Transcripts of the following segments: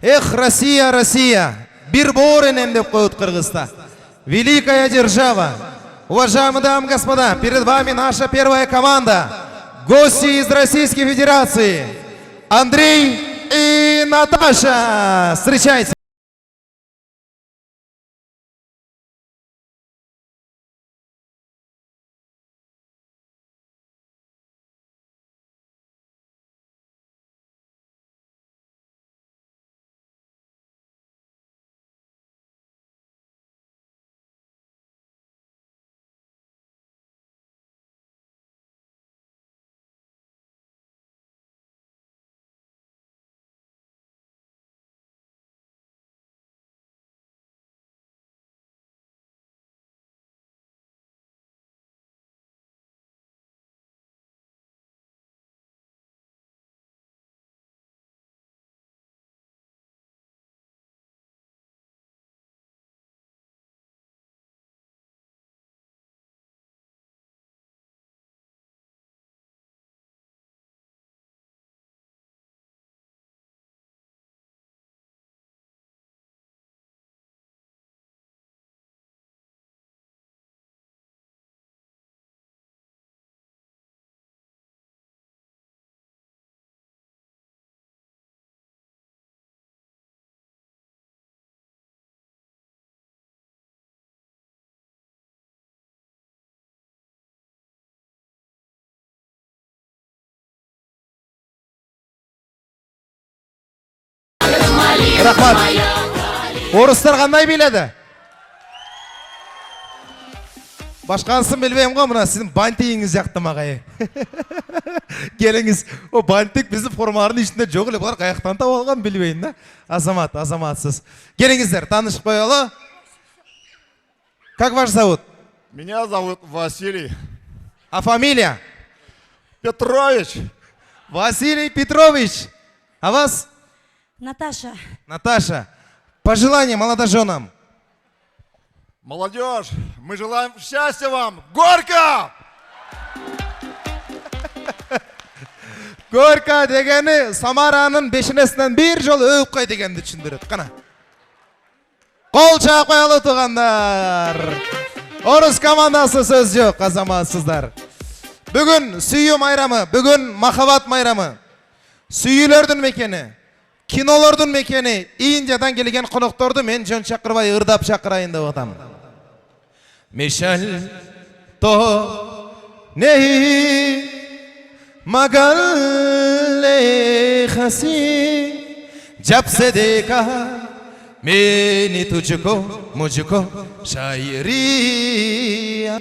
Эх, Россия, Россия, бир боренем деп коют Кыргызста. Великая держава. Уважаемые дамы и господа, перед вами наша первая команда. Гости из Российской Федерации. Андрей и Наташа. Встречайте. Рахмат. Орыстар қандай биледі? Башқанысын білмеймін ғой, мына сіздің бантигіңіз жақты мағай. Келіңіз, о бантик біздің формалардың ішінде жоқ, бұлар қаяқтан тауып алған білмеймін да. Азамат, азаматсыз. Келіңіздер, танышып қоялы. Как ваш зовут? Меня зовут Василий. А фамилия? Петрович. Василий Петрович. А вас? Наташа. Наташа. Пожелания молодоженам. Молодежь, мы желаем счастья вам. Горько! Горько дегені Самараның бешінесінен бір жол өпқай дегенді түсіндіреді. Қана. Қол шақ қоялы туғандар. Орыс командасы сөз жоқ, азаматсыздар. Бүгін сүйі майрамы, бүгін махаббат майрамы. Сүйілердің мекені, кинолардың мекені, Индиядан келген қонақтарды мен жөн шақырбай ырдап шақырайын деп отам. Мишал то неhi magal хаси जब से देखा मैंने तुझको मुझको शायरी आ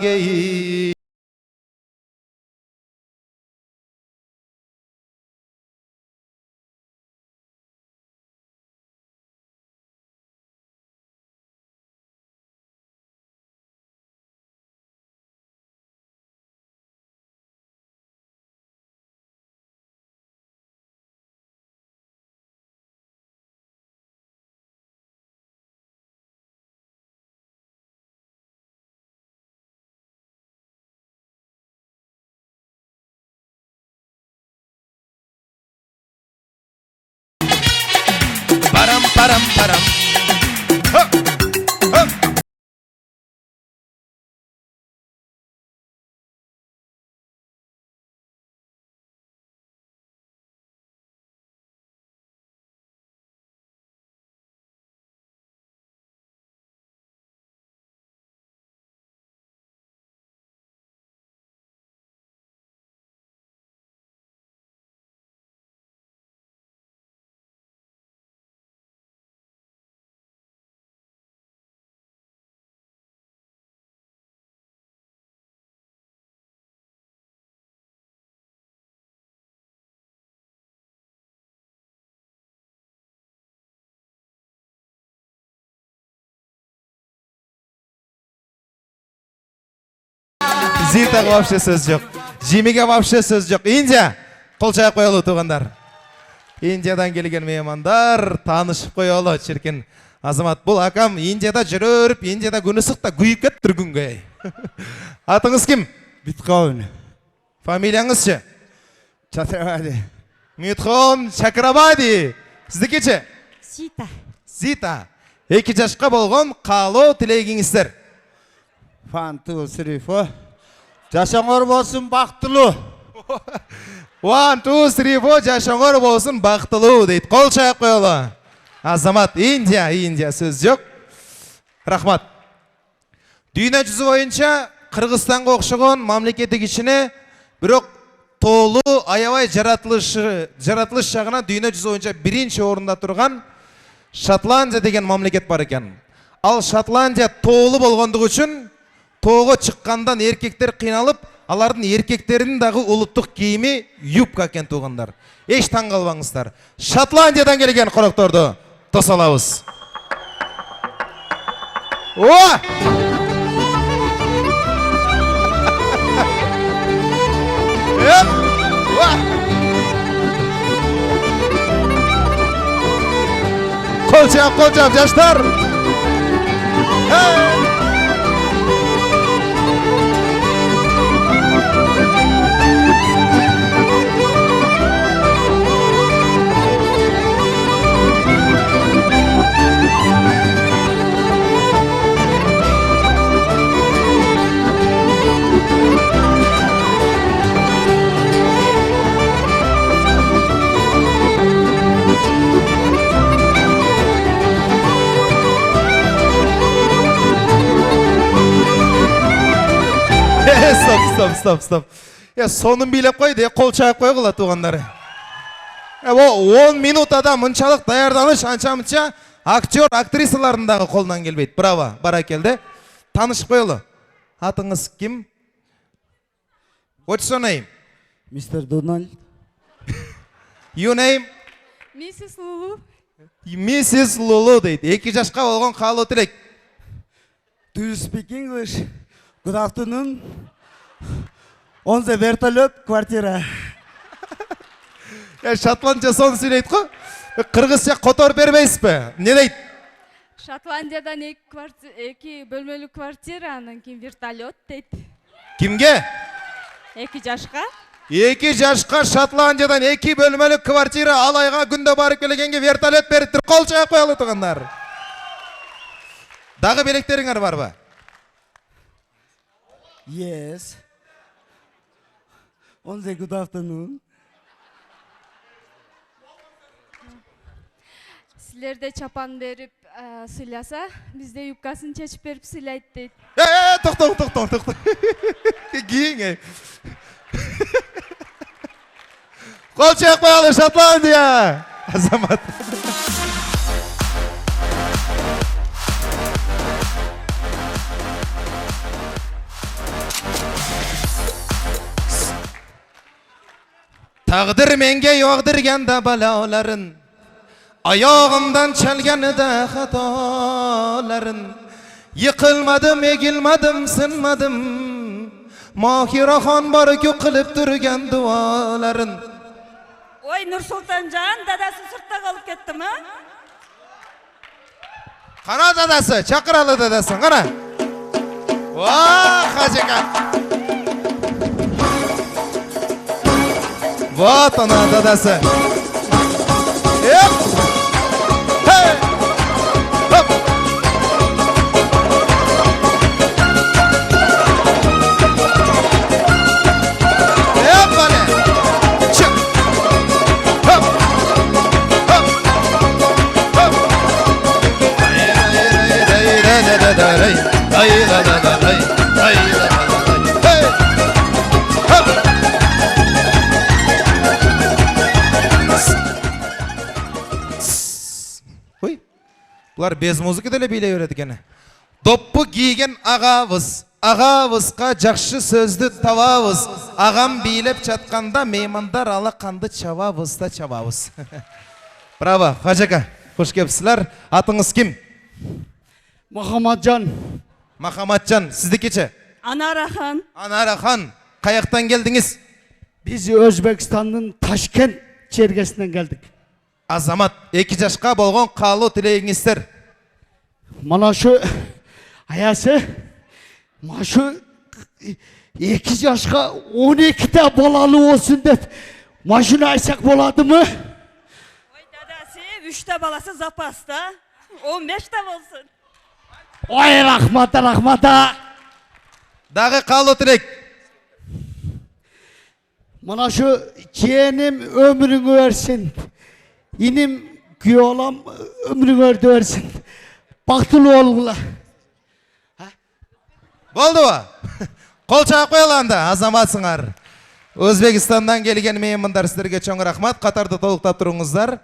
गई. Param param param. Ha, ha. Зиртаға вообще сөз жоқ. Жемеге вообще сөз жоқ. Индия, қол шайып қоялы туғандар. Индиядан келген меймандар, танышып қоялы. Шіркен азамат, бұл акам Индияда жүріп, Индияда күні сықта күйіп кеттір күнге. Атыңыз кім? Битхоун. Фамилияңыз ше? Чакрабади. Митхон Чакрабади. Сіздікече? Сита. Зита. 2 жашқа болған қалу тілегіңіздер. 1, 2, 3, 4. Жашаңар болсын бақтылы. 1, 2, 3, 4 жашаңар болсын бақтылу дейді. Қол шайып қойылы. Азамат, Индия сөз жоқ. Рахмат. Дүйнө жүзі бойынша Қырғызстанға оқшыған мамлекеттік ішіне бирок толу аябай жаратылыш жағына дүйнө жүзі бойынша биринчи орында тұрған Шотландия деген мамлекет бар екен. Ал Шотландия толу болғандығы үшін тоғы шыққандан еркектер қиналып, алардың еркектерінің дағы ұлттық киімі юбка екен туғандар. Еш таңғалбаңыздар. Шотландиядан келген қонақтарды тосалабыз. О! Қол чап, жаштар! Стоп. Сонын билеп қойды, қол чайып қой қыла туғандары. 10 минутада мұншалық даярданыш анша-мұнша актер, актрисаларындағы қолдан келбейді. Браво, бара келді. Танышып қойылы. Атыңыз кім? What's your name? Mr. Donald. Your name? Mrs. Lulu. Mrs. Lulu дейді. 2 жашқа болған қалу тілек. Do you speak English? Good afternoon. On the вертолет квартира. Шотландия соны сөйлейді қой. Қырғызша қотор бермейсіз бе? Не дейді? Шотландиядан 2 бөлмелі квартира, анан кейін вертолет дейді. Кімге? 2 жашқа. 2 жашқа Шотландиядан 2 бөлмелі квартира алайға күнде барып келгенге вертолет беріп тұр. Қол шайып қоялы тұғандар. Дағы белектеріңер бар ба? Yes. On the good afternoon. Сілерде чапан беріп сыйласа, бізде юбкасын чешіп беріп сыйлайды дейді. Тоқта. Кейін. Қол шайып қоялы Шотландия. Азамат. Taqdir menga yog'dirganda balolarin, oyog'imdan chalganida xatolarin, yiqilmadim, egilmadim, sinmadim, Mohiraxon bor-ku qilib turgan duolarin. Oy Nursultanjon, dadasi sirtda qolib ketdimi? Qana dadasi, chaqirali dadasi, qana. Voh, Hajaka. Вот она, dadasi. Hey! Hop! Бұлар без музыка деле билей береді екен. Доппы киген ағавызға жақшы сөзді табабыз. Ағам билеп жатқанда меймандар алақанды чабабыз. Браво, Хажака, қош келіпсіздер. Атыңыз кім? Махамаджан. Махамаджан, сіздікече? Анарахан. Анарахан, қаяқтан келдіңіз? Biz Özbekistan'ın Taşkent çergesinden geldik. Азамат, 2 жашқа болған қалу тілегіңіздер. Mana şu ayası, mana şu 2 yaşka 12'de bolalı olsun deyip, maşını aysak boladı mı? Oy dadasi, Üçte balası zapasta. 15'te olsun. Ой, рахмат, рахмат. Дағы қалу тілек. Mana şu yeğenim ömrünü versin. İnim güyolam ömrünü versin. Baktılı olgular. Болды ба? Қол шағып қойылғанда, азаматсыңар. Өзбекстандан келген меймандар сіздерге чоң рахмат. Қатарды толықтап тұрыңыздар.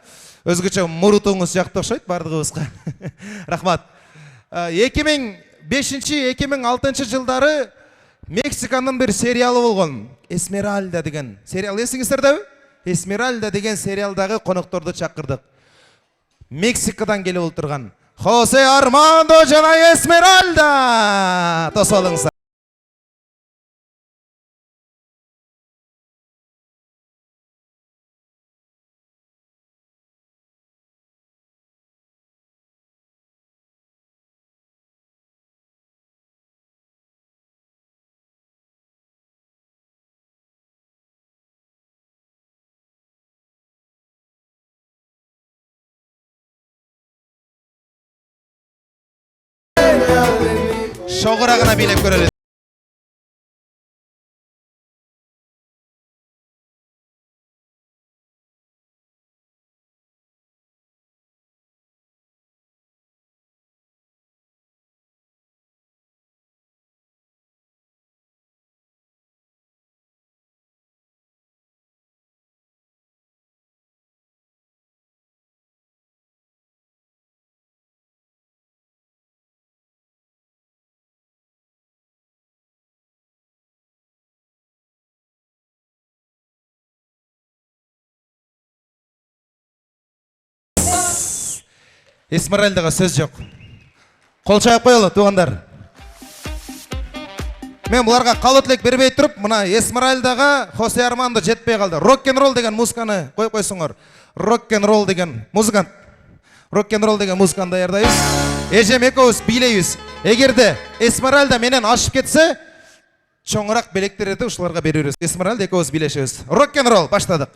Өзгөчө мурутуңуз жакты окшойт бардыгыбызга. Рахмат. 2005-2006 жылдары Мексиканын бир сериалы болгон. Эсмеральда деген сериал эсиңиздердеби? Эсмеральда деген сериалдагы конокторду чакырдык. Мексикадан келип отурган Хосе Армандо жана Эсмеральда. Тосолуңуздар. Шоғырағына билеп көрелі. Эсмеральдаға сөз жоқ. Қол шайып қойылы, туғандар. Мен бұларға қалу тілек бербей тұрып, мына Эсмеральдаға Хосе Армандо жетпей қалды. Рок-н-ролл деген музыканы қойып қойсыңдар. Рок-н-ролл деген музыкант. Рок-н-ролл деген музыканы даярдайбыз. Эжем экөөбүз бийлейбиз. Эгерде Эсмеральда менен ашып кетсе, чоңыраак белектерди ушуларга беребиз. Эсмеральда экөөбүз бийлешебиз. Рок-н-ролл баштадык.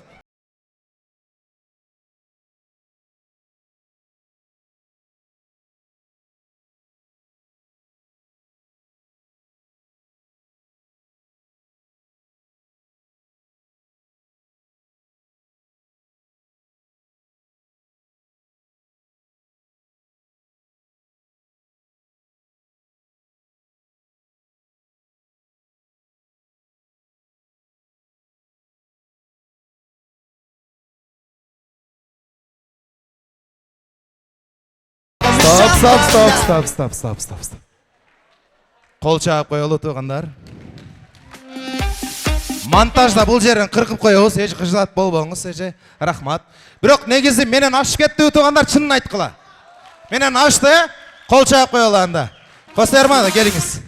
Стоп. Қол чағып қойылы туғандар. Монтажда бұл жерін қырқып қойыңыз, еш қыжылат болбоңуз, эже. Рахмат. Бирок негизи менен ашып кетти туғандар, чынын айткыла. Менен ашты, қол чағып қойылы анда. Хосе Армандо, келиңиз.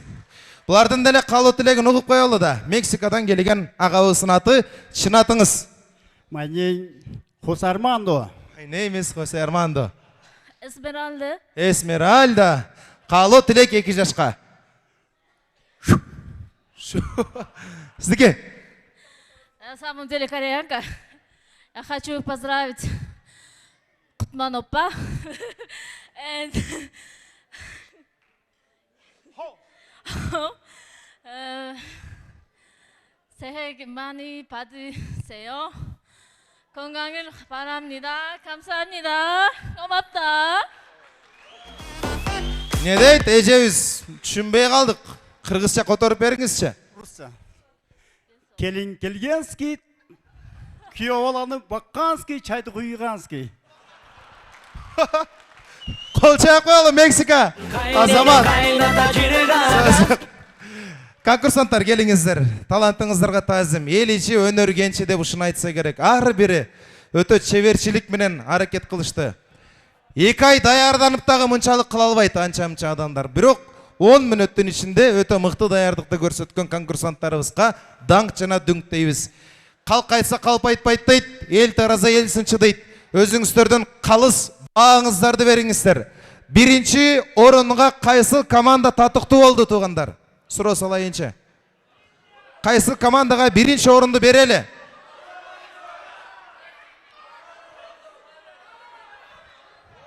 Бұлардын деле калуу тилегин угуп коелу да. Мексикадан келген агабыздын аты, чын атыңыз? My name Jose Armando. My name is Хосе Армандо. Эсмеральда. Эсмеральда. Калуу тилек 2 жашка. Сиздики? На самом деле кореянка. Я хочу поздравить Кутман опа. 새해 많이 받으세요. 건강을 바랍니다. 감사합니다. 고맙다. Не дейт, эжебиз түшүнбөй калдык. Кыргызча которуп бериңизчи. Rusça. Келин келгенский, күйөө баланы бакканский, чайды куйганский. Кол чаап коелу, Мексика. Азамат. Конкурсанттар, келиңиздер. Талантыңыздарга таазим. Эл ичи өнөр кенчи деп ушуну айтса керек. Ар бири өтө чеберчилик менен аракет кылышты. 2 ай даярданып дагы мынчалык кыла албайт анча-мынча адамдар. Бирок 10 мүнөттүн ичинде өтө мыкты даярдыкты көрсөткөн конкурсанттарыбызга даңк жана дүңк дейбиз. Калк айтса калп айтпайт дейт, эл тараза эл сынчы дейт. Өзүңүздөрдөн калыс бааңыздарды бериңиздер. Биринчи орунга кайсы команда татыктуу болду туугандар? Суроо салайынчы. Кайсы командага биринчи орунду берели?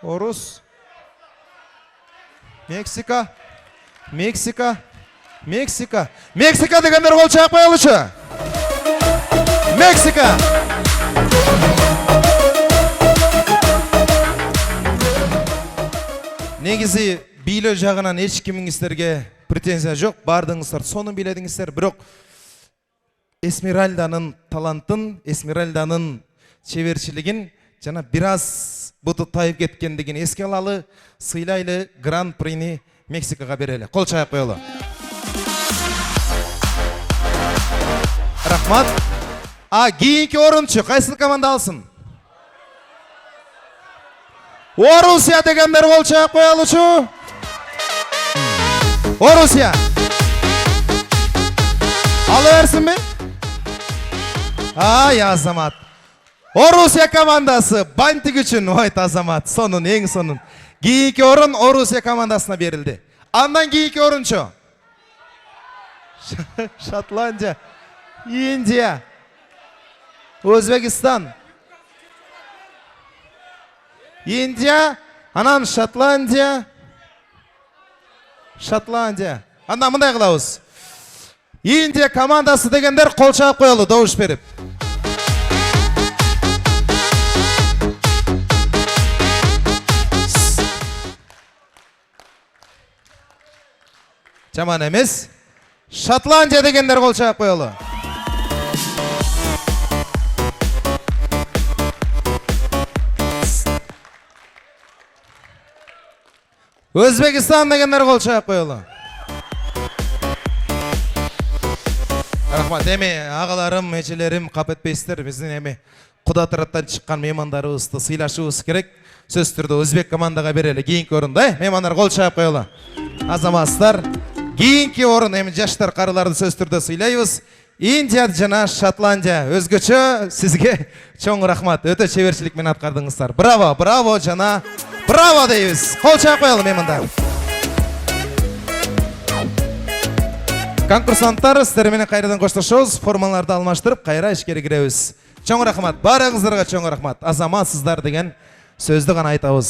Орус. Мексика. Мексика. Мексика. Мексика дегендер қол шайып қойылышы. Мексика. Негізі билөө жағынан ешкіміңіздерге претензия жоқ. Бардыңыздар, соны биледіңіздер. Бірақ Эсмеральданың талантын, Эсмеральданың шебершілігін жана бираз бұты тайып кеткендігін еске алалы, сыйлайлы гран-прини Мексикаға берелі. Қол шайып қойылы. Рахмат. Кейінгі орыншы, қайсыл команда алсын? Орусия дегендер қол шайып қойылышы. Орусия. Алы әрсін бе? Ай, Азамат. Орусия командасы бантик үшін, ой, Азамат, сонын, ең сонын. Кейінгі орын Орусия командасына берілді. Андан кейінгі орыншы. Шотландия, Индия, Өзбекистан. Индия, анан Шотландия. Шотландия. Андан мындай қылауыз. Индия командасы дегендер қол шайып қойылы, дауыс беріп. Жаман емес. Шотландия дегендер қол шайып қойылы. Өзбекистан дегендер қол шайып қойылы. Рахмат, эми ағаларым, эжелерим, қап етпейсіздер. Біздің эми Құда тараттан шыққан меймандарыбызды сыйлашуымыз керек. Сөз түрді өзбек командаға берелі. Кейінгі орында, меймандар қол шайып қойылы. Азаматстар, кейінгі орын, эми жаштар қарыларды сөз түрді сыйлайбыз. Индия жана Шотландия. Өзгөчө сізге чоң рахмат. Өтө шеберчиликмен аткардыңыздар. Браво, браво жана браво дейбиз. Қол шайып қойылы меймандар. Конкурсанттар, сіздер менен қайрадан қошташабыз, формаларды алмаштырып, қайра ішкері кіребіз. Чоң рахмат, барыңыздарға чоң рахмат. Азаматсыздар деген сөзді ғана айтабыз.